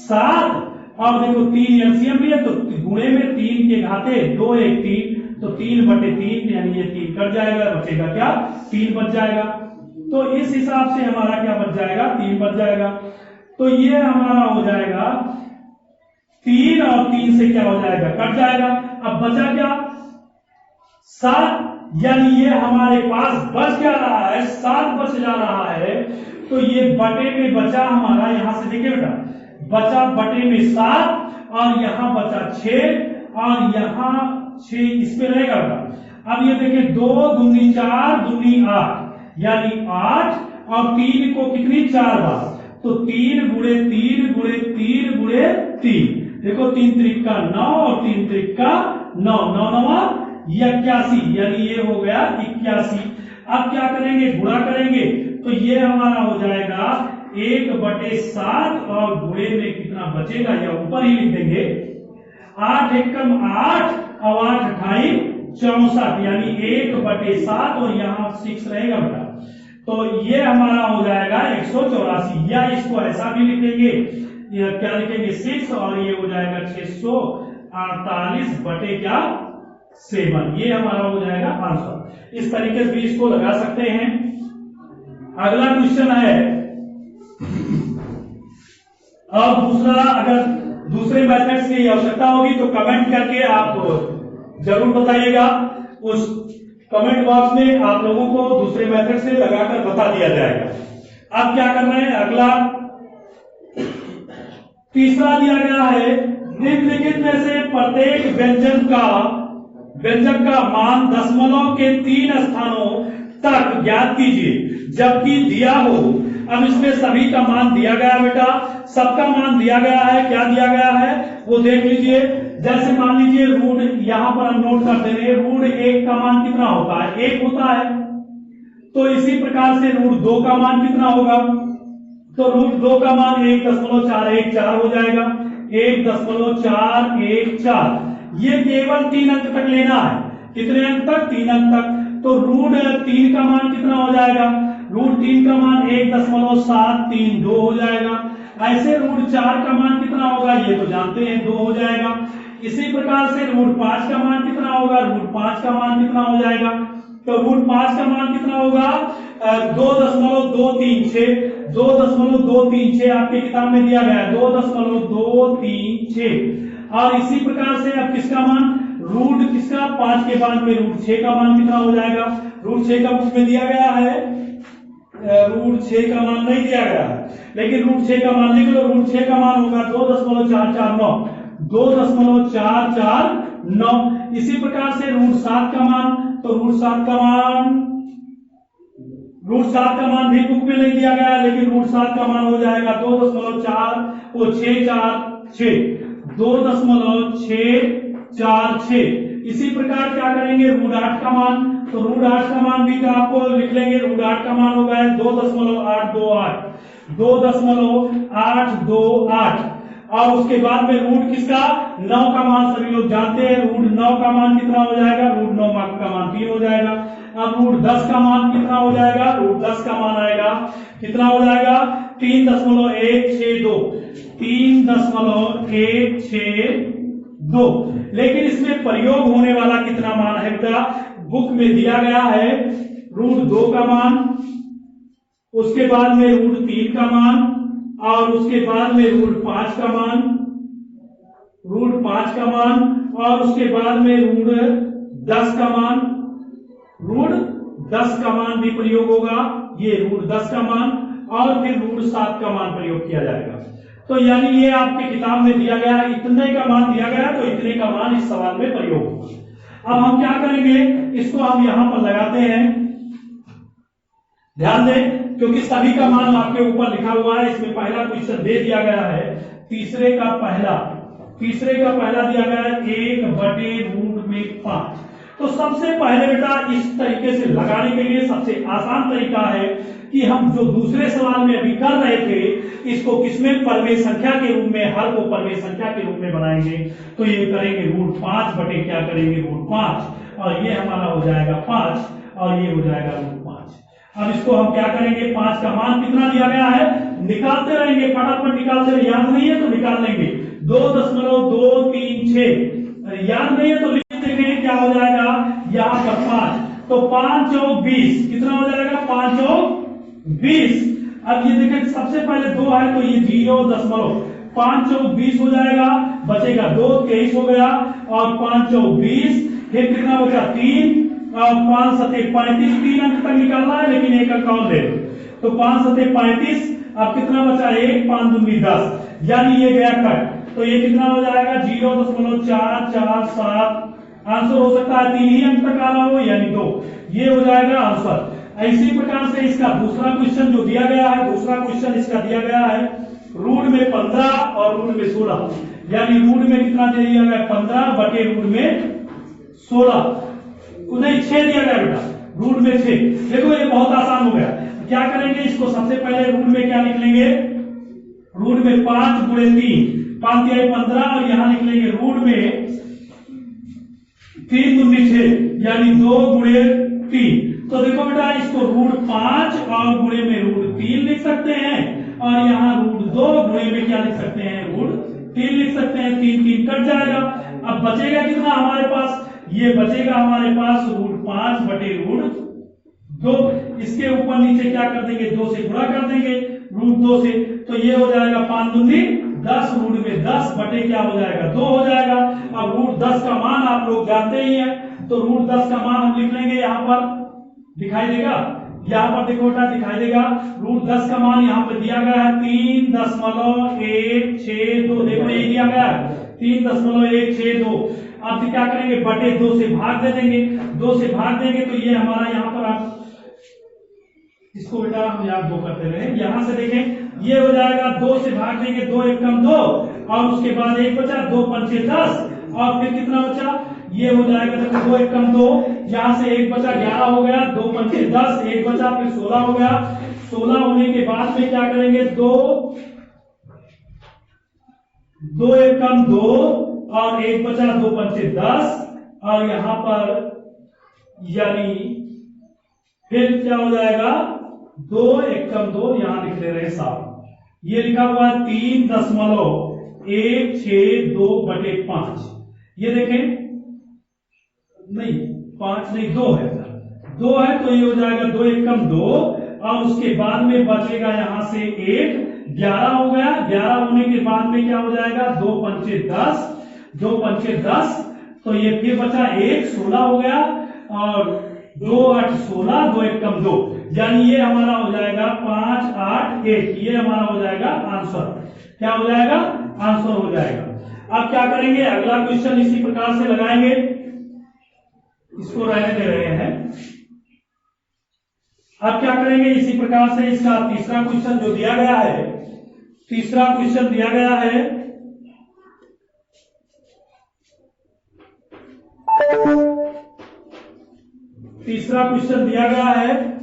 7 और देखो 3 एलसीएम भी है, तो गुणे में 3 के घाते 2 1 3, तो 3/3, यानी ये 3 कट जाएगा, बचेगा क्या, 3 बच जाएगा। तो इस हिसाब से हमारा क्या बच जाएगा, 3 बच जाएगा। तो ये हमारा हो जाएगा 3 और 3 से क्या हो जाएगा, कट जाएगा। अब बचा क्या, 7, यानी ये हमारे पास बच क्या रहा है, 7 बच जा रहा है। तो ये बटे में बचा हमारा, यहां से देखिए बेटा, बचा बटे में 7 और यहां बचा 6 और यहां 6 इस पे रहेगा बेटा। अब ये देखिए 2 दूनी 4 दूनी 8, यानी 8 और 3 को कितनी 4 बार, तो 3 गुणे 3 गुणे 3 गुणे 3, देखो 3 त्रिक का 9 और 3 त्रिक का 9, 9 9 81, यानी ये हो गया 81। अब क्या करेंगे, गुणा करेंगे। तो ये हमारा हो जाएगा 1/7 और गुणे में कितना बचेगा, या ऊपर ही लिख देंगे 8 एकम 8 और 8 अठाई 64, यानी 1/7 और यहाँ 6 रहेगा बेटा। तो ये हमारा हो जाएगा 184, या इसको ऐसा भी लिखेंगे, क्या लिखेंगे 6 और ये हो जाएगा 648 बटे क्या 7, ये हमारा हो जाएगा आंसर। इस तरीके से भी इसको लगा सकते हैं। अगला क्वेश्चन है, अब दूसरा, अगर दूसरे मेथड्स की आवश्यकता होगी तो कमेंट करके आप जरूर बताइएगा। उस कमेंट बॉक्स में आप लोगों को दूसरे मेथड से लगाकर बता दिया जाएगा। अब क्या करना है, अगला तीसरा दिया गया है, निम्नलिखित में से प्रत्येक व्यंजक का मान दशमलव के 3 स्थानों तक ज्ञात कीजिए, जबकि दिया हो अब इसमें सभी का मान दिया गया है बेटा, सबका मान दिया गया है। क्या दिया गया है वो देख लीजिए। जैसे मान लीजिए रूट, यहां पर हम नोट कर दे रहे हैं, रूट 1 का मान कितना होता है, 1 होता है। तो इसी प्रकार से रूट 2 का मान कितना होगा, तो रूट 2 का मान 1.414 हो जाएगा, 1.414। ये केवल 3 अंक तक लेना है। कितने अंक तक, 3 अंक तक। तो रूट 3 का मान कितना हो जाएगा, रूट 3 का मान 1.732 हो जाएगा। ऐसे रूट 4 का मान कितना होगा, ये तो जानते हैं 2 हो जाएगा। इसी प्रकार से रूट 5 का मान कितना होगा, रूट 5 का मान कितना हो जाएगा, तो रूट 5 का मान कितना होगा 2.236, 2.236 आपके किताब में दिया गया है, 2.236। और इसी प्रकार से अब किसका मान, रूट किसका 5 के बाद में रूट 6 का मान कितना हो जाएगा, रूट 6 का बुक में दिया गया है, रूट 6 का मान नहीं दिया गया है, लेकिन रूट 6 का मान लिख लो। रूट 6 का मान होगा 2.449, 2.449। इसी प्रकार से रूट 7 का मान, तो रूट 7 का मान भी बुक में नहीं दिया गया, लेकिन रूट 7 का मान हो जाएगा 2.646। इसी प्रकार क्या करेंगे, रूट 8 का मान, तो रूट 8 का मान भी आपको लिख लेंगे। रूट 8 का मान होगा 2.828। और उसके बाद में रूट किसका 9 का मान सभी लोग जानते हैं, रूट 9 का मान कितना हो जाएगा, रूट 9 का मान 3 हो जाएगा। अब रूट 10 का मान कितना हो जाएगा, रूट 10 का मान आएगा कितना हो जाएगा 3.162, 3.162। लेकिन इसमें प्रयोग होने वाला कितना मान है बेटा, बुक में दिया गया है रूट 2 का मान, उसके बाद में रूट 3 का मान, और उसके बाद में रूट 5 का मान, और उसके बाद में रूट 10 का मान, रूट 10 का मान भी प्रयोग होगा, ये रूट 10 का मान, और फिर रूट 7 का मान प्रयोग किया जाएगा। तो यानी ये आपके किताब में दिया गया है, इतने का मान दिया गया, तो इतने का मान इस सवाल में प्रयोग होगा। अब हम क्या करेंगे, इसको हम यहां पर लगाते हैं, ध्यान दें, क्योंकि सभी का मान आपके ऊपर लिखा हुआ है। इसमें पहला क्वेश्चन दे दिया गया है, तीसरे का पहला दिया गया है 1/√5। तो सबसे पहले बेटा इस तरीके से लगाने के लिए सबसे आसान तरीका है कि हम जो दूसरे सवाल में अभी कर रहे थे, इसको किसमें परमेय संख्या के रूप में, हर को परमेय संख्या के रूप में बनाएंगे। तो ये करेंगे √5 बटे क्या करेंगे, √5, और ये हमारा हो जाएगा 5, और ये हो जाएगा √5। अब इसको हम क्या करेंगे, 5 का मान कितना दिया गया है निकालते रहेंगे, फटाफट निकालते रहेंगे, याद नहीं है तो निकाल लेंगे 2.236, याद नहीं है तो लिख देंगे, क्या हो जाएगा यहाँ पर 5, तो 5 और 20 कितना हो जाएगा 5 और 20। अब ये देखें सबसे पहले 2 है तो ये 0.5 और 20 हो जाएगा, बचेगा 2, 23 हो गया, और 5 और 20, फिर कितना बचा 3, और 5 7 35, 3 अंक तक निकालना है, लेकिन एक अंक और ले लो, तो 5 7 35, अब कितना बचा 1, 5 दूनी 10, यानी ये गया कट, तो ये कितना हो जाएगा 0.447। आंसर हो सकता है 3 ही अंक तक आना हो, यानी 2, ये हो जाएगा आंसर। इसी प्रकार से इसका दूसरा क्वेश्चन जो दिया गया है, दूसरा क्वेश्चन इसका दिया गया है रूट में 15 और रूट में 16, यानी रूट में कितना दे दिया गया 15 बटे रूट में 16, नहीं 6 दिया गया बेटा, रूट में 6। देखो ये बहुत आसान हो गया, क्या करेंगे इसको, सबसे पहले रूट में क्या लिख लेंगे, रूट में 5 गुणे 3, 5 तिहाई 15, और यहां लिख लेंगे रूट में 3 दूनी 6, यानी 2 गुणे 3। तो देखो बेटा इसको रूट 5 और गुणे में रूट 3 लिख सकते हैं, और यहाँ रूट 2 गुणे में क्या लिख सकते हैं, रूट 3 लिख सकते हैं, 3 3 कट जाएगा। अब बचेगा कितना हमारे पास, ये बचेगा हमारे पास √5 बटे √2। इसके ऊपर नीचे क्या कर देंगे, 2 से गुणा कर देंगे √2 से, तो ये हो जाएगा 5 दूनी 10, रूट में 10 बटे क्या हो जाएगा 2 हो जाएगा। अब √10 का मान आप लोग जानते ही है, तो √10 का मान हम लिख लेंगे, यहाँ पर दिखाई देगा, यहाँ पर देखो बेटा दिखाई देगा, √10 का मान यहाँ पे दिया गया है 3.162, देखो ये दिया गया है 3.162। अब क्या करेंगे, बटे 2 से भाग दे देंगे, 2 से भाग देंगे तो ये हमारा यहाँ पर इसको बेटा हम याद 2 करते रहे। यहां से देखें ये हो जाएगा 2 से भाग देंगे, 2 एक कम 2 और उसके बाद 1 बचा, 2 पंचे 10 और फिर कितना बचा, ये हो जाएगा देखो 2 एक कम 2, यहां से 1 बचा 11 हो गया, 2 पंचे 10, 1 बचा फिर 16 हो गया। 16 होने के बाद में क्या करेंगे, 2 एक कम 2 और 1 बचा, 2 पंचे 10 और यहां पर यानी फिर क्या हो जाएगा 2 एक कम 2, यहां लिख ले रहे साहब, ये लिखा हुआ है 3.162/5। ये देखें नहीं 5 नहीं 2 है, 2 है तो ये हो जाएगा 2 एक कम 2 और उसके बाद में बचेगा यहां से 1, 11 हो गया। 11 होने के बाद में क्या हो जाएगा 2 पंचे 10, 2 पंचे 10 तो ये फिर बचा 1, 16 हो गया और 2 8 16, 2 एक कम 2 यानी ये हमारा हो जाएगा 5 8 1, ये हमारा हो जाएगा आंसर। क्या हो जाएगा, आंसर हो जाएगा। अब क्या करेंगे, अगला क्वेश्चन इसी प्रकार से लगाएंगे, इसको रहने दे रहे हैं। अब क्या करेंगे इसी प्रकार से इसका तीसरा क्वेश्चन जो दिया गया है, तीसरा क्वेश्चन दिया गया है तीसरा क्वेश्चन दिया गया है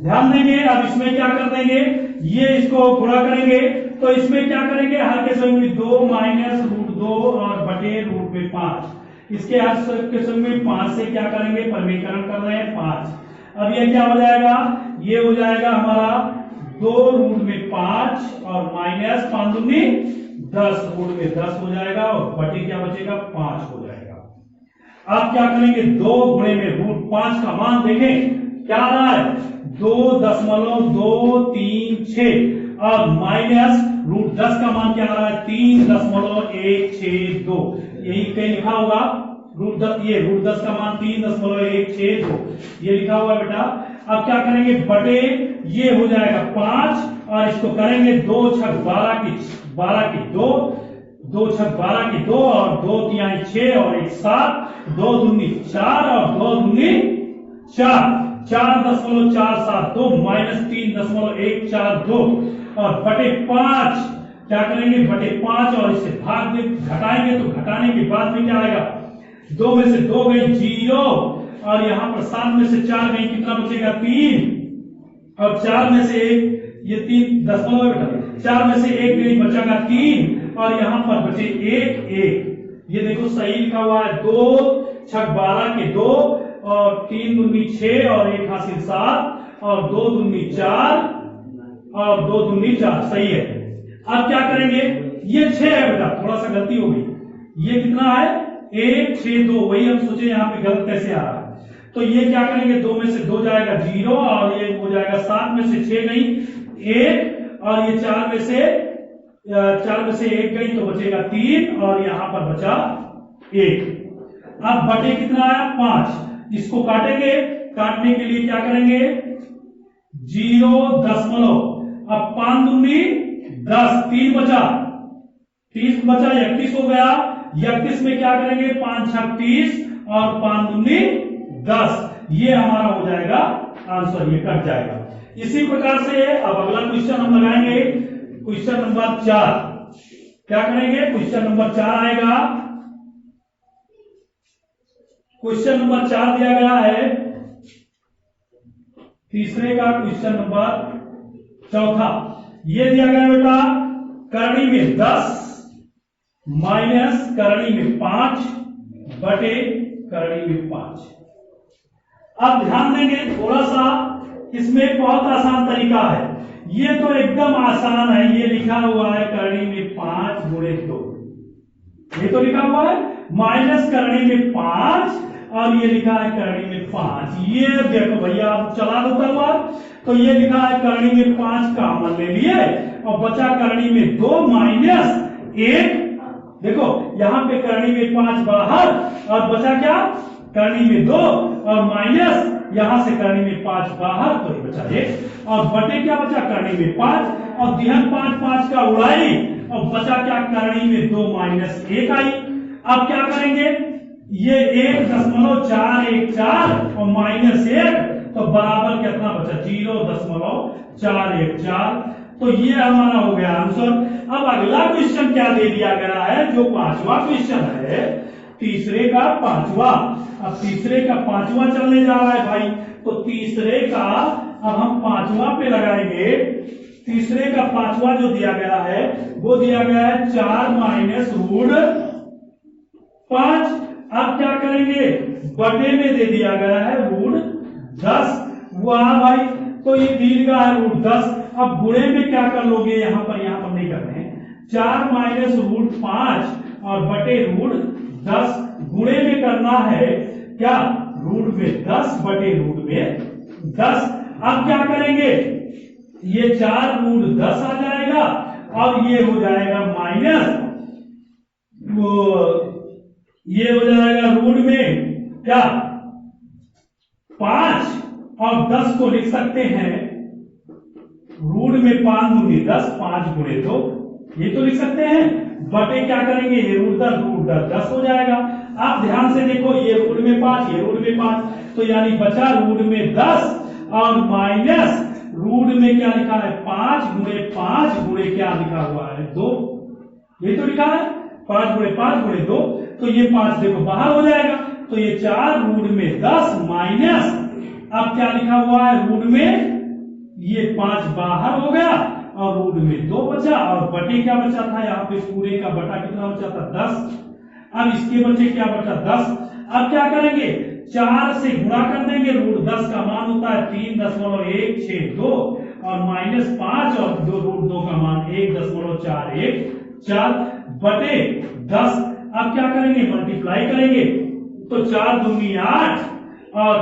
ध्यान देंगे। अब इसमें क्या कर देंगे, ये इसको गुणा करेंगे तो इसमें क्या करेंगे, हर के संग में 2 माइनस रूट 2 और बटे रूट में 5, इसके हर के संग में 5 से क्या करेंगे, परमीकरण कर रहे हैं 5। अब ये क्या हो जाएगा, ये हो जाएगा हमारा 2 रूट में 5 और माइनस 5 दूनी 10, रूट में 10 हो जाएगा और बटे क्या बचेगा 5 हो जाएगा। अब क्या करेंगे, 2 गुणे में रूट 5 का मान देखें क्या आ रहा है 2.236 और माइनस रूट 10 का मान क्या आ रहा है 3.162, यही कहीं लिखा होगा रूट 10, ये रूट 10 का मान 3.162 ये लिखा हुआ है बेटा। अब क्या करेंगे, बटे ये हो जाएगा 5 और इसको करेंगे 2 छक 12 की 2, 2 छक 12 की 2 और 2 तिहाई 6 और 1 7, 2 दूनी 4 और 2 दूनी 4, 4.472 माइनस 3.142 और बटे 5 क्या करेंगे, बटे 5 और इसे भाग दे घटाएंगे तो घटाने के बाद में क्या आएगा, 2 में से 2 गई 0 और यहां पर 7 में से 4 गई, कितना बचेगा 3 और 4 में से 1, ये 3 दशमलव बेटा, 4 में से 1 गई बचेगा 3 और यहां पर बचे 1 1, ये देखो सही लिखा हुआ है 2 छक 12 के 2 और 3 दूनी 6 और 1 हासिल 7 और 2 दूनी 4 और 2 दूनी 4 सही है। अब क्या करेंगे, ये 6 है बेटा, थोड़ा सा गलती हो गई, ये कितना है 1 6 2, वही हम सोचे यहाँ पे गलत कैसे आ रहा है, तो ये क्या करेंगे 2 में से 2 जाएगा 0 और ये हो जाएगा 7 में से 6 गई 1 और ये 4 में से 1 गई तो बचेगा 3 और यहां पर बचा 1। अब बटे कितना आया 5, इसको काटेंगे, काटने के लिए क्या करेंगे 0 अब 5 दूनी 10, 3 बचा 30 बचा 31 हो गया, 31 में क्या करेंगे 5 छक 30 और 5 दूनी 10, ये हमारा हो जाएगा आंसर, ये कट जाएगा। इसी प्रकार से अब अगला क्वेश्चन हम लगाएंगे, क्वेश्चन नंबर 4। क्या करेंगे, क्वेश्चन नंबर 4 आएगा, क्वेश्चन नंबर 4 दिया गया है तीसरे का क्वेश्चन नंबर 4, ये दिया गया बेटा करणी में 10 माइनस करणी में 5 बटे करणी में 5। अब ध्यान देंगे थोड़ा सा, इसमें बहुत आसान तरीका है, ये तो एकदम आसान है, ये लिखा हुआ है करणी में 5 गुणे 2, ये तो लिखा हुआ है माइनस करणी में 5 और ये लिखा है करणी में 5, ये देखो भैया आप चला दो तलवार, तो ये लिखा है करणी में 5 कॉमन ले लिए और बचा करणी में 2 माइनस 1, देखो यहां पे करणी में 5 बाहर और बचा क्या करणी में 2 और माइनस यहां से करणी में 5 बाहर तो ये बचा 1 और बटे क्या बचा करणी में 5 और दिहन 5 5 का उड़ाई और बचा क्या करणी में 2 माइनस 1 आई। अब क्या करेंगे ये 1.414 और -1 तो बराबर कितना बचा 0.414। तो ये हमारा हो गया आंसर। अब अगला क्वेश्चन क्या दे दिया गया है, जो पांचवा क्वेश्चन है तीसरे का पांचवा। अब तीसरे का पांचवा चलने जा रहा है भाई, तो तीसरे का अब हम पांचवा पे लगाएंगे। तीसरे का पांचवा जो दिया गया है वो दिया गया है 4 माइनस रूट 5। अब क्या करेंगे, बटे में दे दिया गया है रूट 10। वाह भाई, तो ये दीर्घ है रूट 10। अब गुणे में क्या कर लोगे, यहां पर नहीं कर रहे हैं। 4 माइनस रूट 5 और बटे रूट 10 गुणे में करना है क्या, रूट में 10 बटे रूट में 10। अब क्या करेंगे, ये 4 रूट 10 आ जाएगा और ये हो जाएगा माइनस, ये हो जाएगा रूट में क्या 5 और 10 को लिख सकते हैं रूट में 5 दूनी 10, 5 गुणे 2, ये तो लिख सकते हैं। बटे क्या करेंगे, ये रूट 10 हो जाएगा। आप ध्यान से देखो, ये रूट में 5, ये रूट में 5, तो यानी बचा रूट में 10 और माइनस रूट में क्या लिखा है 5 गुणे क्या लिखा हुआ है 2, ये तो लिखा है 5 गुणे 2, तो ये 5 देखो बाहर हो जाएगा। तो ये 4 रूट में 10 माइनस अब क्या लिखा हुआ है रूट में, ये 5 बाहर हो गया और रूट में 2 बचा और बटे क्या बचा था, यहाँ पे पूरे का बटा कितना बचा था 10। अब इसके बचे क्या बचा 10। अब क्या करेंगे, 4 से गुणा कर देंगे, रूट 10 का मान होता है 3.162 और -5 और रूट 2 का मान 1.414 बटे 10। अब क्या करेंगे, मल्टीप्लाई करेंगे, तो 4 दूनी 8 और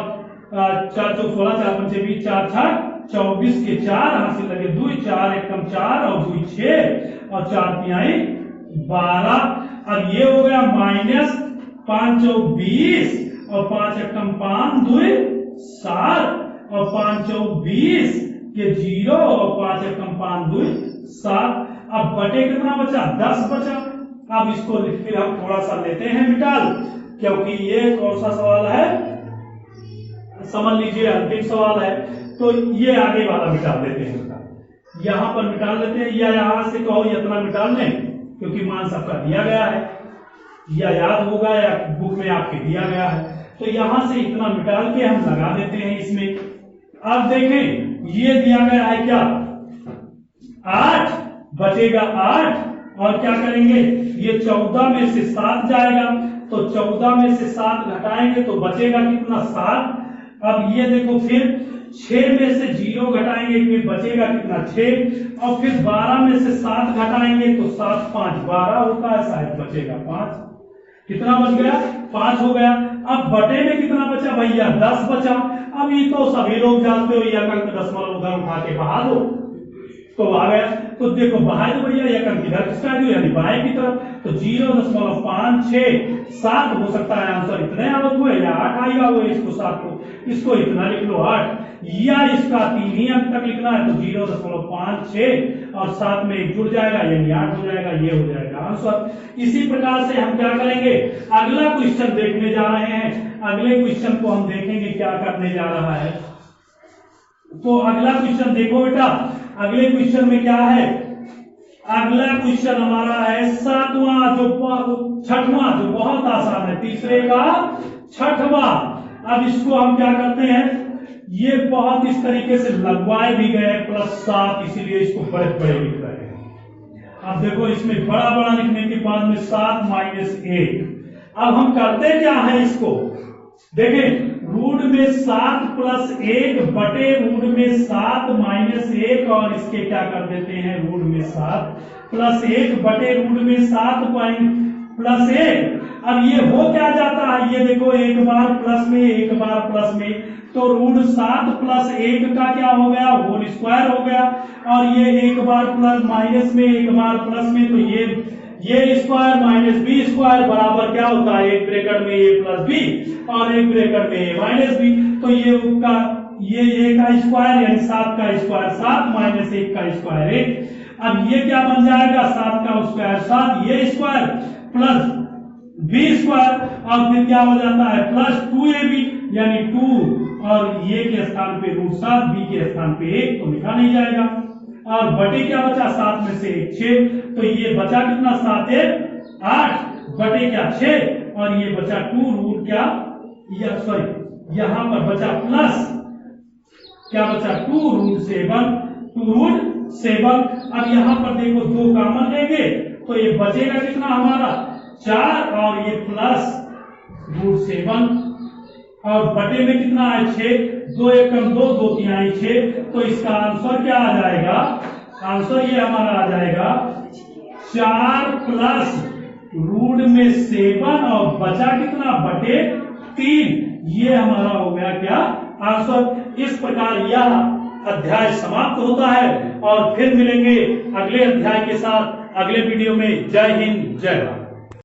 4 चौक 16, 4 पंचे 20, 4 छक 24 के 4 हाथ से लगे 2, 4 एकम 4 और 2 6 और 4 तिहाई 12। अब ये हो गया माइनस 5 चौक 20 और 5 एकम 5 2 7 और 5 चौक 20 के 0 और 5 एकम 5 2 7। अब बटे कितना बचा 10 बचा। अब इसको फिर हम थोड़ा सा लेते हैं मिटाल, क्योंकि ये कौन सा सवाल है समझ लीजिए, अंतिम सवाल है। तो ये आगे वाला मिटाल देते हैं, यहां पर मिटाल लेते हैं, या यहां से कहो इतना मिटाल लें, क्योंकि मान सबका दिया गया है, या याद होगा या बुक में आपके दिया गया है। तो यहां से इतना मिटाल के हम लगा देते हैं इसमें। अब देखें, ये दिया गया है क्या 8 बचेगा 8 और क्या करेंगे, ये 14 में से 7 जाएगा, तो 14 में से 7 घटाएंगे तो बचेगा कितना 7। अब ये देखो, फिर 6 में से 0 घटाएंगे फिर बचेगा कितना 6 और फिर 12 में से 7 घटाएंगे तो 7 5 12 होता है, शायद बचेगा 5। कितना बच गया 5 हो गया। अब बटे में कितना बचा भैया 10 बचा। अब ये तो सभी लोग जानते हो, ये अंक दशमलव उधर उठा के बहा दो तो आ गया। तो देखो बाहर तो भैया यह अंक इधर किसका दो, यानी बाएं की तरफ, तो 0.567 हो सकता है आंसर इतने आवत हुए या 8 आएगा वो, इसको 7 को इसको इतना लिख लो 8, या इसका 3 ही अंक तक लिखना है तो 0.56 और 7 में 1 जुड़ जाएगा यानी 8 हो जाएगा, ये हो जाएगा आंसर। इसी प्रकार से हम क्या करेंगे, अगला क्वेश्चन देखने जा रहे हैं। अगले क्वेश्चन को हम देखेंगे क्या करने जा रहा है। तो अगला क्वेश्चन देखो बेटा, अगले क्वेश्चन में क्या है, अगला क्वेश्चन हमारा है 7वां, छठवां जो बहुत आसान है, तीसरे का 6वां। अब इसको हम क्या करते हैं, ये बहुत इस तरीके से लगवाए भी गए +7, इसीलिए इसको बड़े बड़े लिख रहे हैं। अब देखो इसमें बड़ा बड़ा लिखने के बाद में 7 - 1। अब हम करते क्या है, इसको देखें, रूट में 7 + 1 बटे रूट में 7 - 1 और इसके क्या कर देते हैं रूट में 7 + 1 बटे रूट में 7 + 1। अब ये हो क्या जाता है, ये देखो एक बार प्लस में एक बार प्लस में, तो रूट 7 + 1 का क्या हो गया होल स्क्वायर हो गया, और ये एक बार प्लस माइनस में एक बार प्लस में, तो ये स्क्वायर - b स्क्वायर बराबर क्या होता है, एक ब्रैकेट में a + b और एक ब्रैकेट में a - b। तो ये a का स्क्वायर यानी 7 का स्क्वायर 7 - 1 का स्क्वायर 1। अब ये क्या बन जाएगा 7 का स्क्वायर 7, ये स्क्वायर प्लस बी स्क्वायर, और फिर क्या हो जाता है प्लस 2ab यानी 2 और ये के स्थान पे √7, बी के स्थान पे 1 तो लिखा नहीं जाएगा। और बटे क्या बचा 7 में से 6, तो ये बचा कितना 7 1 8 बटे क्या 6 और ये बचा 2 रूट क्या या सॉरी यहां पर बचा प्लस क्या बचा 2 रूट 7। अब यहां पर देखो 2 कॉमन लेंगे तो ये बचेगा कितना हमारा 4 और ये प्लस √7 और बटे में कितना है 6, 2 1 कम 2 2 3 6, तो इसका आंसर क्या आ जाएगा, आंसर ये हमारा आ जाएगा 4 प्लस √7 और बचा कितना बटे 3, ये हमारा हो गया क्या आंसर। इस प्रकार यह अध्याय समाप्त होता है और फिर मिलेंगे अगले अध्याय के साथ अगले वीडियो में। जय हिंद जय भारत।